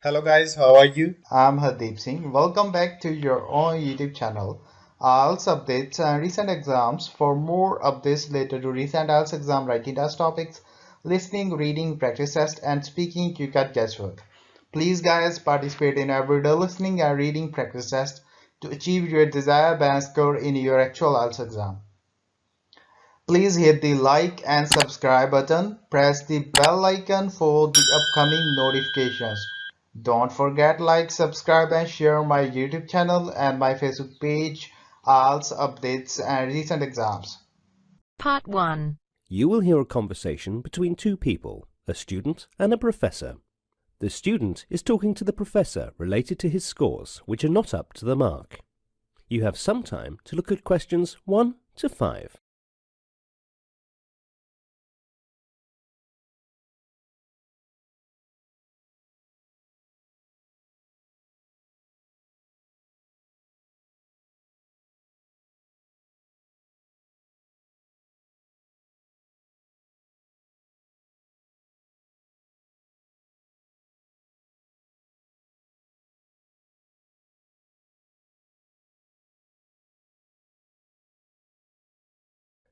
Hello guys, how are you? I'm Hardeep Singh. Welcome back to your own YouTube channel. IELTS updates and recent exams. For more updates related to recent IELTS exam writing test topics, listening, reading, practice test, and speaking, you got guesswork. Please, guys, participate in everyday listening and reading practice test to achieve your desired band score in your actual IELTS exam. Please hit the like and subscribe button. Press the bell icon for the upcoming notifications. Don't forget like, subscribe and share my YouTube channel and my Facebook page, IELTS updates and recent exams. Part 1. You will hear a conversation between two people, a student and a professor. The student is talking to the professor related to his scores, which are not up to the mark. You have some time to look at questions 1 to 5.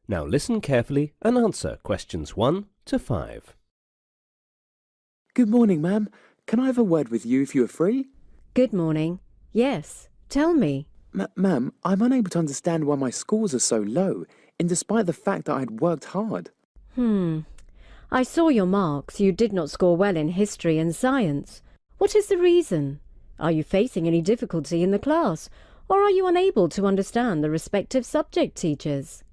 Now listen carefully and answer questions 1 to 5. Good morning, ma'am. Can I have a word with you if you are free? Good morning. Yes, tell me. Ma'am, I'm unable to understand why my scores are so low, and despite the fact that I'd worked hard. I saw your marks. You did not score well in history and science. What is the reason? Are you facing any difficulty in the class, or are you unable to understand the respective subject teachers?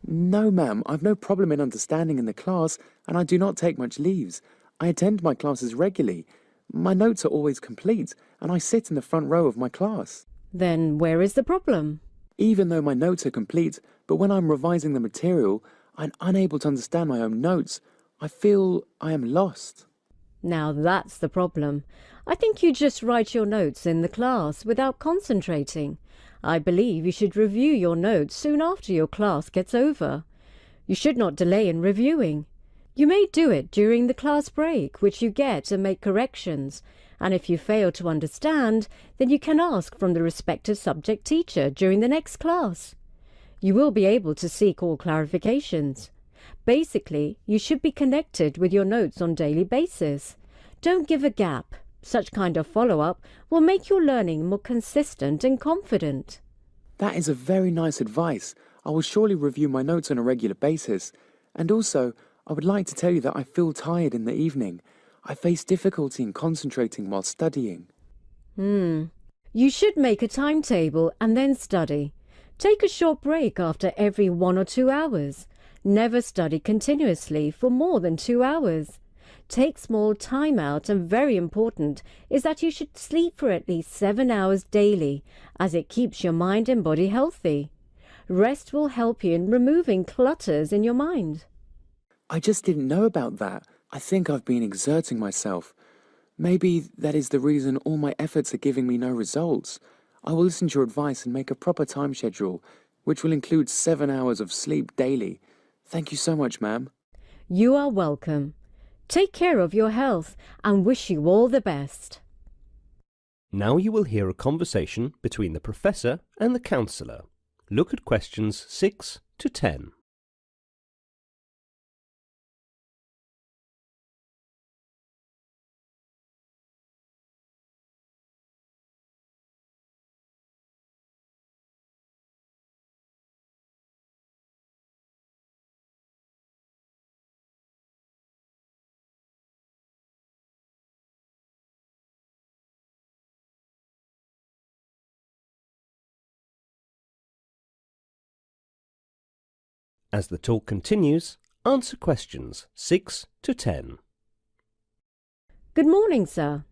No, ma'am, I've no problem in understanding in the class, and I do not take much leaves. I attend my classes regularly. My notes are always complete, and I sit in the front row of my class. Then where is the problem? Even though my notes are complete, but when I'm revising the material, I'm unable to understand my own notes. I feel I am lost. Now that's the problem. I think you just write your notes in the class without concentrating. I believe you should review your notes soon after your class gets over. You should not delay in reviewing. You may do it during the class break, which you get and make corrections, and if you fail to understand, then you can ask from the respective subject teacher during the next class. You will be able to seek all clarifications. Basically, you should be connected with your notes on a daily basis. Don't give a gap. Such kind of follow-up will make your learning more consistent and confident. That is a very nice advice. I will surely review my notes on a regular basis. And also, I would like to tell you that I feel tired in the evening. I face difficulty in concentrating while studying. You should make a timetable and then study. Take a short break after every 1 or 2 hours. Never study continuously for more than 2 hours. Take small time out, and very important is that you should sleep for at least 7 hours daily, as it keeps your mind and body healthy. Rest will help you in removing clutters in your mind. I just didn't know about that. I think I've been exerting myself. Maybe that is the reason all my efforts are giving me no results. I will listen to your advice and make a proper time schedule, which will include 7 hours of sleep daily. Thank you so much, ma'am. You are welcome. Take care of your health and wish you all the best. Now you will hear a conversation between the professor and the counsellor. Look at questions 6 to 10. As the talk continues, answer questions 6 to 10. Good morning, sir.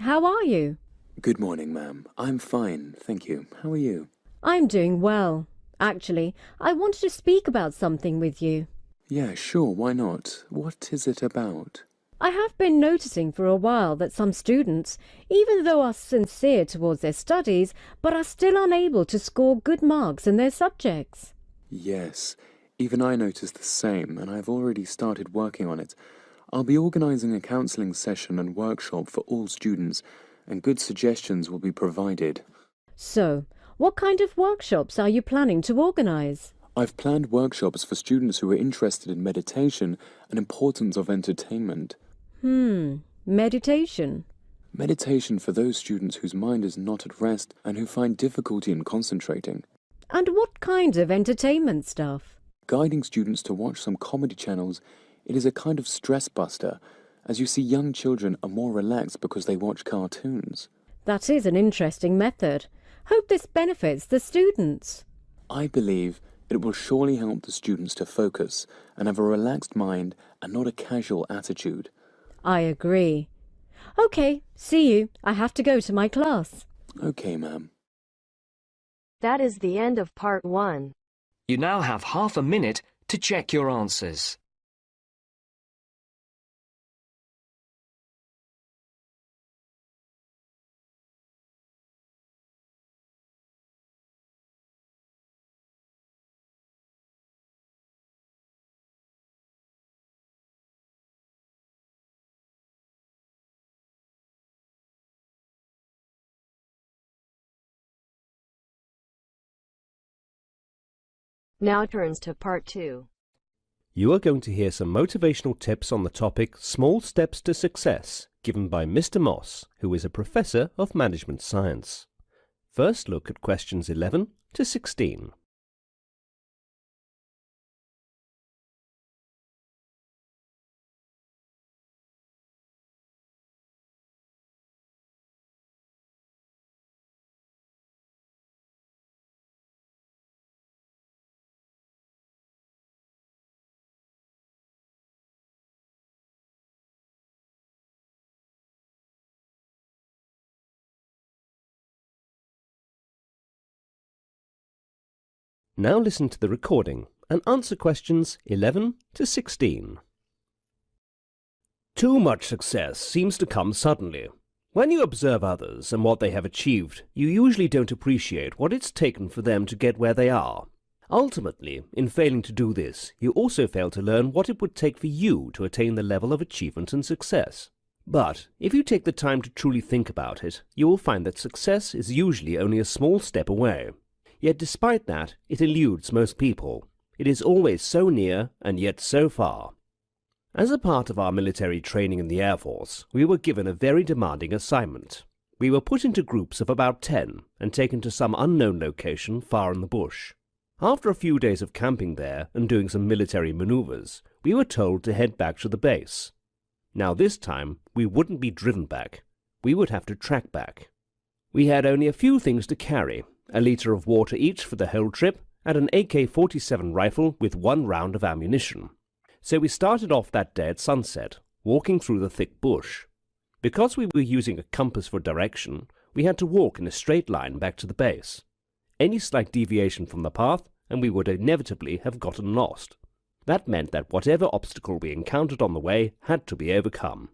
How are you? Good morning, ma'am. I'm fine, thank you. How are you? I'm doing well. Actually, I wanted to speak about something with you. Yeah, sure, why not? What is it about? I have been noticing for a while that some students, even though are sincere towards their studies, but are still unable to score good marks in their subjects. Yes, even I noticed the same, and I've already started working on it. I'll be organising a counselling session and workshop for all students, and good suggestions will be provided. So, what kind of workshops are you planning to organise? I've planned workshops for students who are interested in meditation and importance of entertainment. Meditation. Meditation for those students whose mind is not at rest and who find difficulty in concentrating. And what kind of entertainment stuff? Guiding students to watch some comedy channels, it is a kind of stress buster, as you see young children are more relaxed because they watch cartoons. That is an interesting method. Hope this benefits the students. I believe it will surely help the students to focus and have a relaxed mind and not a casual attitude. I agree. Okay, see you. I have to go to my class. Okay, ma'am. That is the end of part 1. You now have half a minute to check your answers. Now turns to part 2. You are going to hear some motivational tips on the topic Small Steps to Success, given by Mr. Moss, who is a professor of management science. First look at questions 11 to 16. Now listen to the recording and answer questions 11 to 16. Too much success seems to come suddenly. When you observe others and what they have achieved, you usually don't appreciate what it's taken for them to get where they are. Ultimately, in failing to do this, you also fail to learn what it would take for you to attain the level of achievement and success. But if you take the time to truly think about it, you will find that success is usually only a small step away. Yet despite that, it eludes most people. It is always so near and yet so far. As a part of our military training in the Air Force, we were given a very demanding assignment. We were put into groups of about 10 and taken to some unknown location far in the bush. After a few days of camping there and doing some military maneuvers, we were told to head back to the base. Now this time, we wouldn't be driven back. We would have to track back. We had only a few things to carry: a litre of water each for the whole trip, and an AK-47 rifle with 1 round of ammunition. So we started off that day at sunset, walking through the thick bush. Because we were using a compass for direction, we had to walk in a straight line back to the base. Any slight deviation from the path, and we would inevitably have gotten lost. That meant that whatever obstacle we encountered on the way had to be overcome.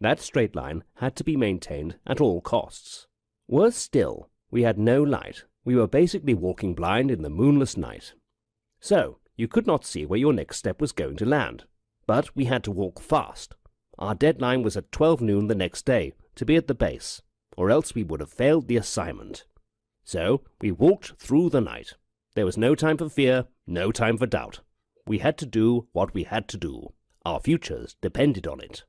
That straight line had to be maintained at all costs. Worse still, we had no light. We were basically walking blind in the moonless night. So, you could not see where your next step was going to land. But we had to walk fast. Our deadline was at 12 noon the next day to be at the base, or else we would have failed the assignment. So, we walked through the night. There was no time for fear, no time for doubt. We had to do what we had to do. Our futures depended on it.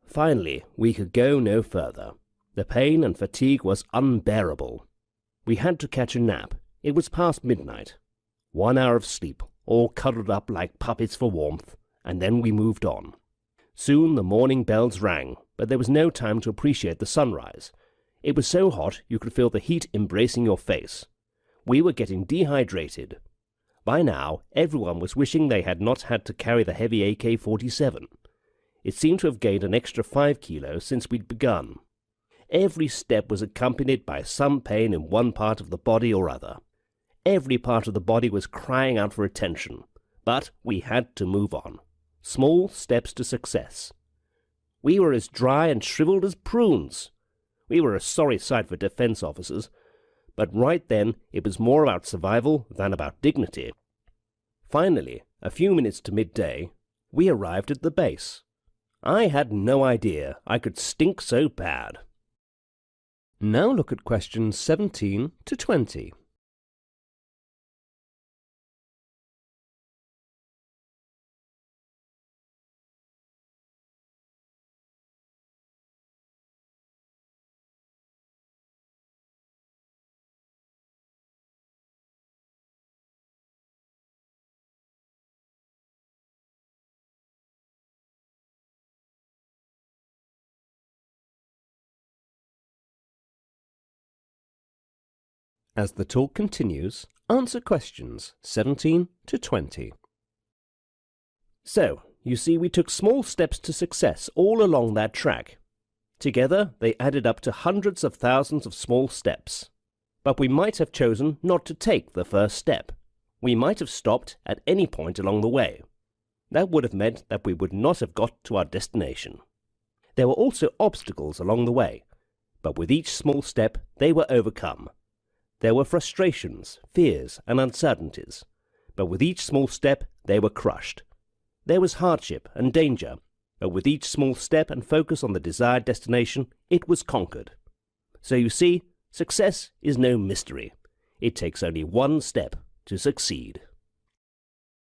Finally, we could go no further. The pain and fatigue was unbearable. We had to catch a nap. It was past midnight. 1 hour of sleep, all cuddled up like puppets for warmth, and then we moved on. Soon the morning bells rang, but there was no time to appreciate the sunrise. It was so hot you could feel the heat embracing your face. We were getting dehydrated. By now, everyone was wishing they had not had to carry the heavy AK-47. It seemed to have gained an extra 5 kilos since we'd begun. Every step was accompanied by some pain in one part of the body or other. Every part of the body was crying out for attention, but we had to move on. Small steps to success. We were as dry and shriveled as prunes. We were a sorry sight for defense officers, but right then it was more about survival than about dignity. Finally, a few minutes to midday, we arrived at the base. I had no idea I could stink so bad. Now look at questions 17 to 20. As the talk continues, answer questions 17 to 20. So, you see we took small steps to success all along that track. Together, they added up to hundreds of thousands of small steps. But we might have chosen not to take the first step. We might have stopped at any point along the way. That would have meant that we would not have got to our destination. There were also obstacles along the way, but with each small step they were overcome. There were frustrations, fears, and uncertainties, but with each small step they were crushed. There was hardship and danger, but with each small step and focus on the desired destination, it was conquered. So you see, success is no mystery. It takes only one step to succeed.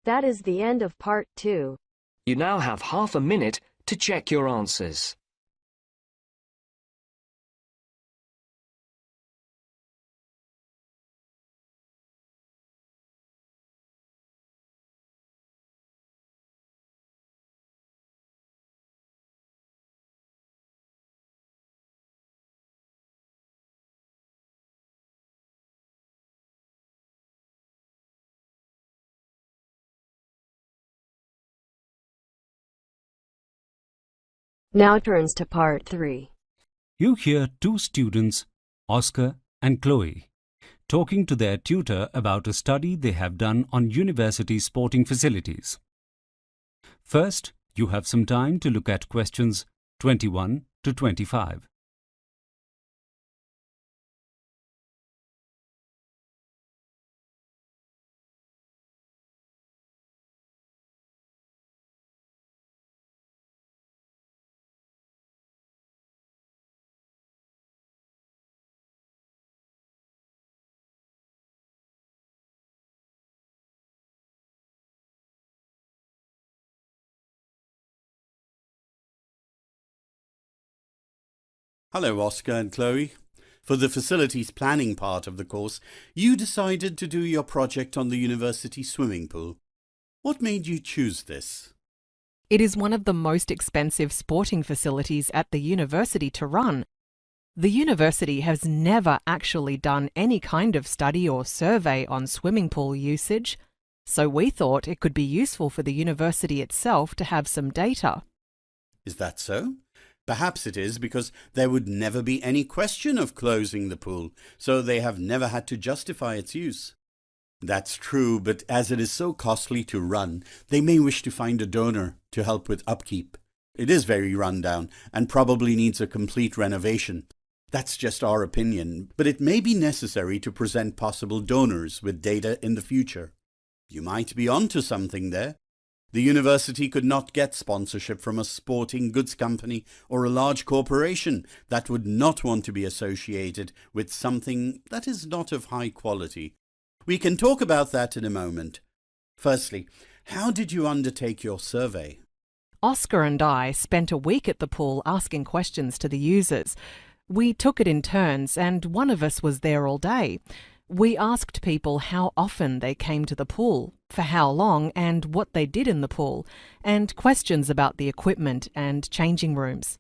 That is the end of part 2. You now have half a minute to check your answers. Now turns to part 3. You hear two students, Oscar and Chloe, talking to their tutor about a study they have done on university sporting facilities. First, you have some time to look at questions 21 to 25. Hello, Oscar and Chloe. For the facilities planning part of the course, you decided to do your project on the university swimming pool. What made you choose this? It is one of the most expensive sporting facilities at the university to run. The university has never actually done any kind of study or survey on swimming pool usage, so we thought it could be useful for the university itself to have some data. Is that so? Perhaps it is because there would never be any question of closing the pool, so they have never had to justify its use. That's true, but as it is so costly to run, they may wish to find a donor to help with upkeep. It is very run down and probably needs a complete renovation. That's just our opinion, but it may be necessary to present possible donors with data in the future. You might be onto something there. The university could not get sponsorship from a sporting goods company or a large corporation that would not want to be associated with something that is not of high quality. We can talk about that in a moment. Firstly, how did you undertake your survey? Oscar and I spent a week at the pool asking questions to the users. We took it in turns, and one of us was there all day. We asked people how often they came to the pool, for how long, and what they did in the pool, and questions about the equipment and changing rooms.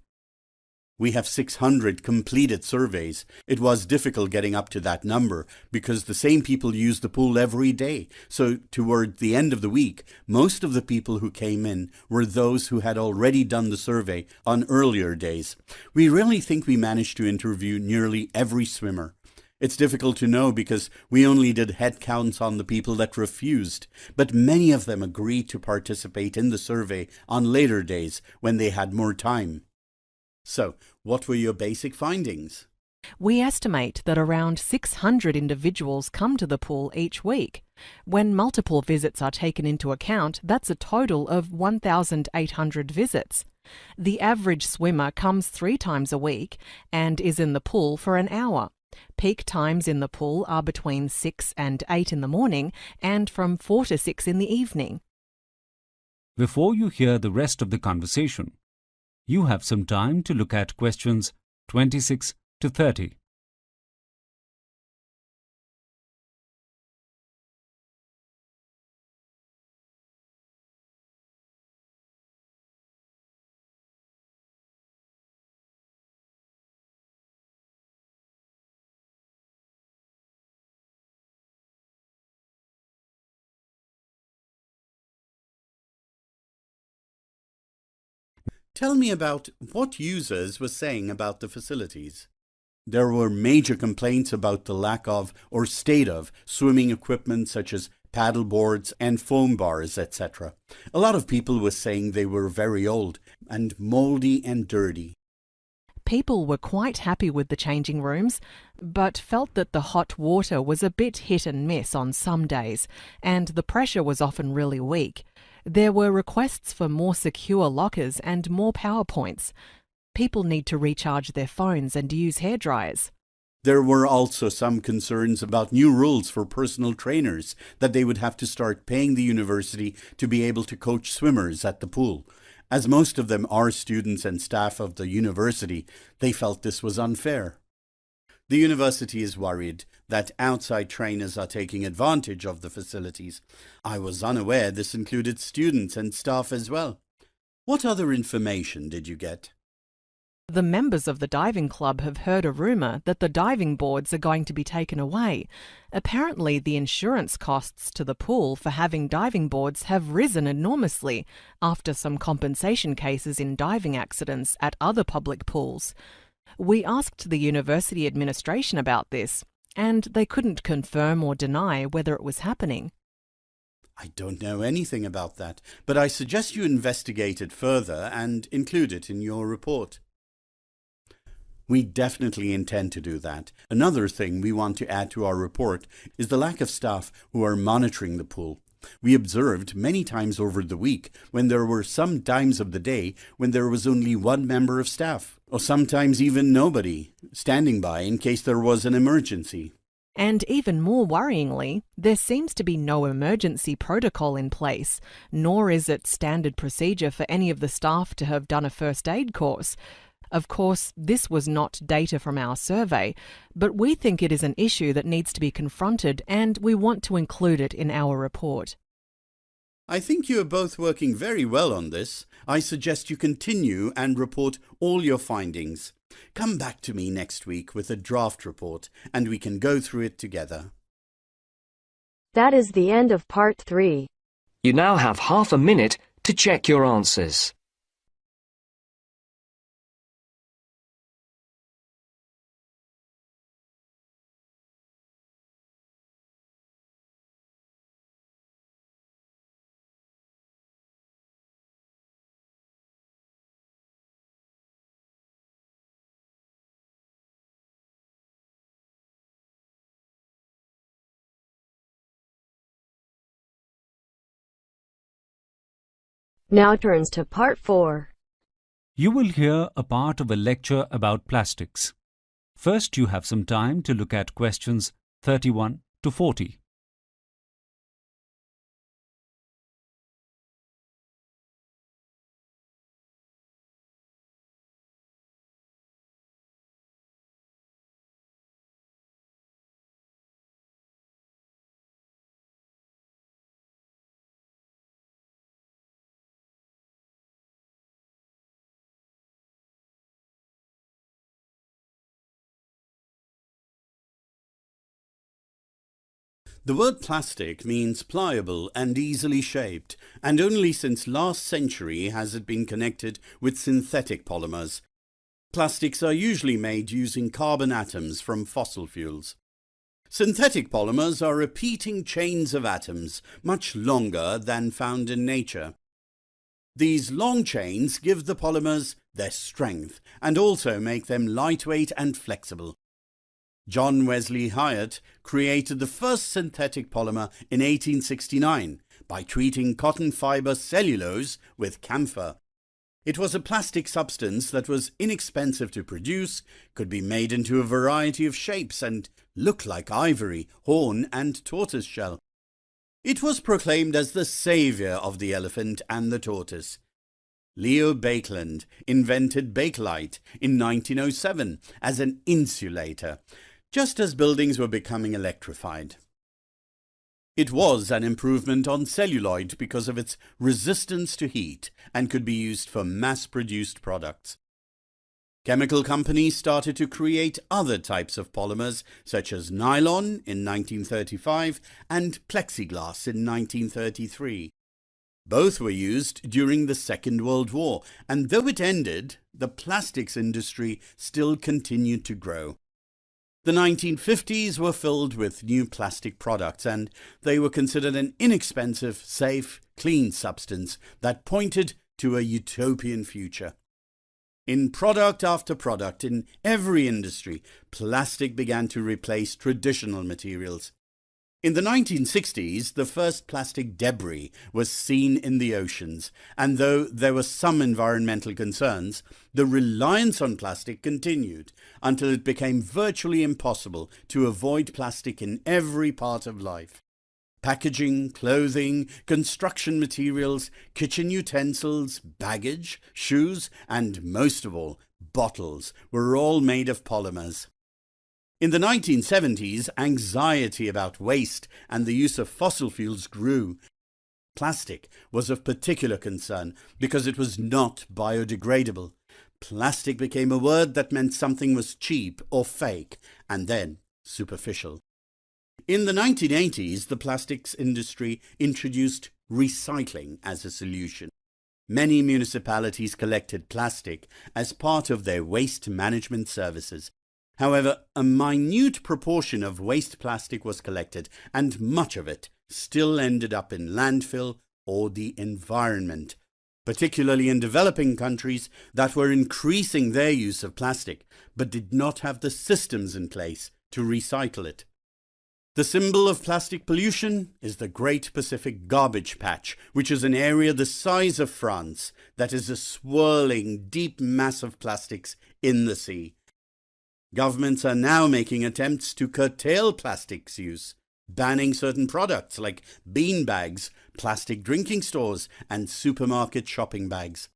We have 600 completed surveys. It was difficult getting up to that number because the same people use the pool every day. So toward the end of the week, most of the people who came in were those who had already done the survey on earlier days. We really think we managed to interview nearly every swimmer. It's difficult to know because we only did head counts on the people that refused, but many of them agreed to participate in the survey on later days when they had more time. So, what were your basic findings? We estimate that around 600 individuals come to the pool each week. When multiple visits are taken into account, that's a total of 1,800 visits. The average swimmer comes 3 times a week and is in the pool for an hour. Peak times in the pool are between 6 and 8 in the morning and from 4 to 6 in the evening. Before you hear the rest of the conversation, you have some time to look at questions 26 to 30. Tell me about what users were saying about the facilities. There were major complaints about the lack of or state of swimming equipment such as paddle boards and foam bars, etc. A lot of people were saying they were very old and moldy and dirty. People were quite happy with the changing rooms, but felt that the hot water was a bit hit and miss on some days, and the pressure was often really weak. There were requests for more secure lockers and more power points. People need to recharge their phones and use hairdryers. There were also some concerns about new rules for personal trainers, that they would have to start paying the university to be able to coach swimmers at the pool. As most of them are students and staff of the university, they felt this was unfair. The university is worried that outside trainers are taking advantage of the facilities. I was unaware this included students and staff as well. What other information did you get? The members of the diving club have heard a rumour that the diving boards are going to be taken away. Apparently, the insurance costs to the pool for having diving boards have risen enormously after some compensation cases in diving accidents at other public pools. We asked the university administration about this, and they couldn't confirm or deny whether it was happening. I don't know anything about that, but I suggest you investigate it further and include it in your report. We definitely intend to do that. Another thing we want to add to our report is the lack of staff who are monitoring the pool. We observed many times over the week when there were some times of the day when there was only one member of staff, or sometimes even nobody, standing by in case there was an emergency. And even more worryingly, there seems to be no emergency protocol in place, nor is it standard procedure for any of the staff to have done a first aid course. Of course, this was not data from our survey, but we think it is an issue that needs to be confronted and we want to include it in our report. I think you are both working very well on this. I suggest you continue and report all your findings. Come back to me next week with a draft report and we can go through it together. That is the end of part 3. You now have half a minute to check your answers. Now turns to part 4. You will hear a part of a lecture about plastics. First, you have some time to look at questions 31 to 40. The word plastic means pliable and easily shaped, and only since last century has it been connected with synthetic polymers. Plastics are usually made using carbon atoms from fossil fuels. Synthetic polymers are repeating chains of atoms, much longer than found in nature. These long chains give the polymers their strength and also make them lightweight and flexible. John Wesley Hyatt created the first synthetic polymer in 1869 by treating cotton fiber cellulose with camphor. It was a plastic substance that was inexpensive to produce, could be made into a variety of shapes, and looked like ivory, horn, and tortoise shell. It was proclaimed as the saviour of the elephant and the tortoise. Leo Baekeland invented Bakelite in 1907 as an insulator, just as buildings were becoming electrified. It was an improvement on celluloid because of its resistance to heat and could be used for mass-produced products. Chemical companies started to create other types of polymers, such as nylon in 1935 and plexiglass in 1933. Both were used during the Second World War, and though it ended, the plastics industry still continued to grow. The 1950s were filled with new plastic products, and they were considered an inexpensive, safe, clean substance that pointed to a utopian future. In product after product, in every industry, plastic began to replace traditional materials. In the 1960s, the first plastic debris was seen in the oceans, and though there were some environmental concerns, the reliance on plastic continued until it became virtually impossible to avoid plastic in every part of life. Packaging, clothing, construction materials, kitchen utensils, baggage, shoes, and most of all, bottles were all made of polymers. In the 1970s, anxiety about waste and the use of fossil fuels grew. Plastic was of particular concern because it was not biodegradable. Plastic became a word that meant something was cheap or fake, and then superficial. In the 1980s, the plastics industry introduced recycling as a solution. Many municipalities collected plastic as part of their waste management services. However, a minute proportion of waste plastic was collected, and much of it still ended up in landfill or the environment, particularly in developing countries that were increasing their use of plastic, but did not have the systems in place to recycle it. The symbol of plastic pollution is the Great Pacific Garbage Patch, which is an area the size of France that is a swirling, deep mass of plastics in the sea. Governments are now making attempts to curtail plastics use, banning certain products like bean bags, plastic drinking straws, and supermarket shopping bags.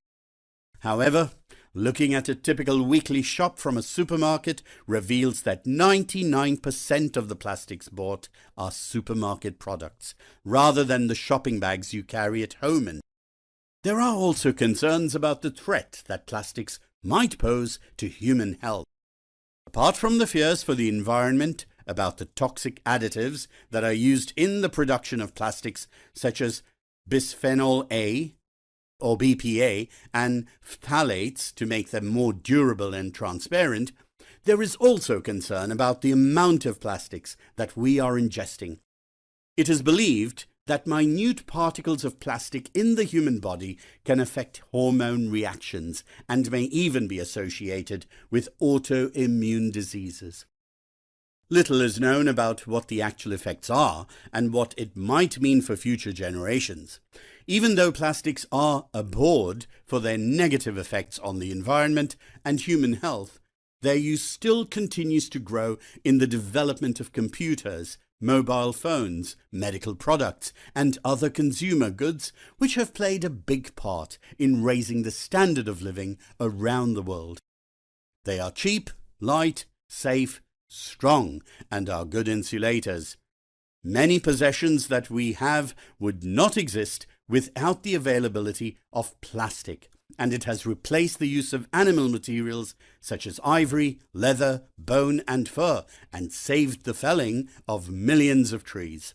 However, looking at a typical weekly shop from a supermarket reveals that 99% of the plastics bought are supermarket products, rather than the shopping bags you carry at home in. There are also concerns about the threat that plastics might pose to human health. Apart from the fears for the environment about the toxic additives that are used in the production of plastics, such as bisphenol A or BPA and phthalates to make them more durable and transparent, there is also concern about the amount of plastics that we are ingesting. It is believed that minute particles of plastic in the human body can affect hormone reactions and may even be associated with autoimmune diseases. Little is known about what the actual effects are and what it might mean for future generations. Even though plastics are abhorred for their negative effects on the environment and human health, their use still continues to grow in the development of computers, mobile phones, medical products, and other consumer goods, which have played a big part in raising the standard of living around the world. They are cheap, light, safe, strong, and are good insulators. Many possessions that we have would not exist without the availability of plastic, and it has replaced the use of animal materials such as ivory, leather, bone, and fur, and saved the felling of millions of trees.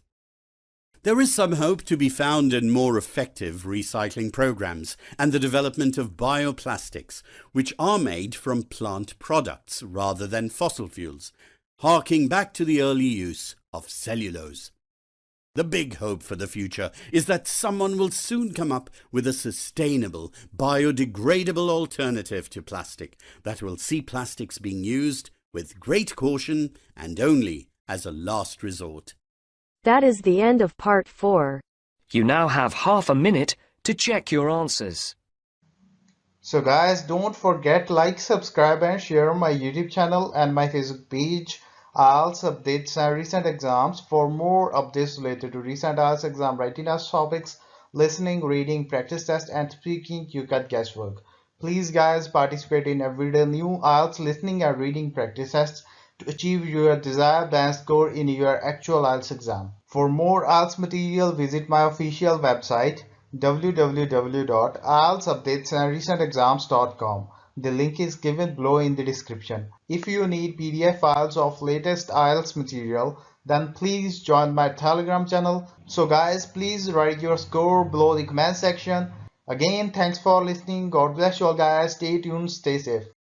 There is some hope to be found in more effective recycling programs and the development of bioplastics, which are made from plant products rather than fossil fuels, harking back to the early use of cellulose. The big hope for the future is that someone will soon come up with a sustainable, biodegradable alternative to plastic that will see plastics being used with great caution and only as a last resort. That is the end of part 4. You now have half a minute to check your answers. So guys, don't forget like, subscribe and share my YouTube channel and my Facebook page, IELTS updates and recent exams. For more updates related to recent IELTS exam writing as topics, listening, reading, practice test and speaking, you got guesswork. Please guys, participate in everyday new IELTS listening and reading practice tests to achieve your desired band score in your actual IELTS exam. For more IELTS material, visit my official website www.ieltsupdatesandrecentexams.com. The link is given below in the description. If you need PDF files of latest IELTS material, then please join my Telegram channel. So guys, please write your score below the comment section. Again, thanks for listening. God bless you all guys. Stay tuned, stay safe.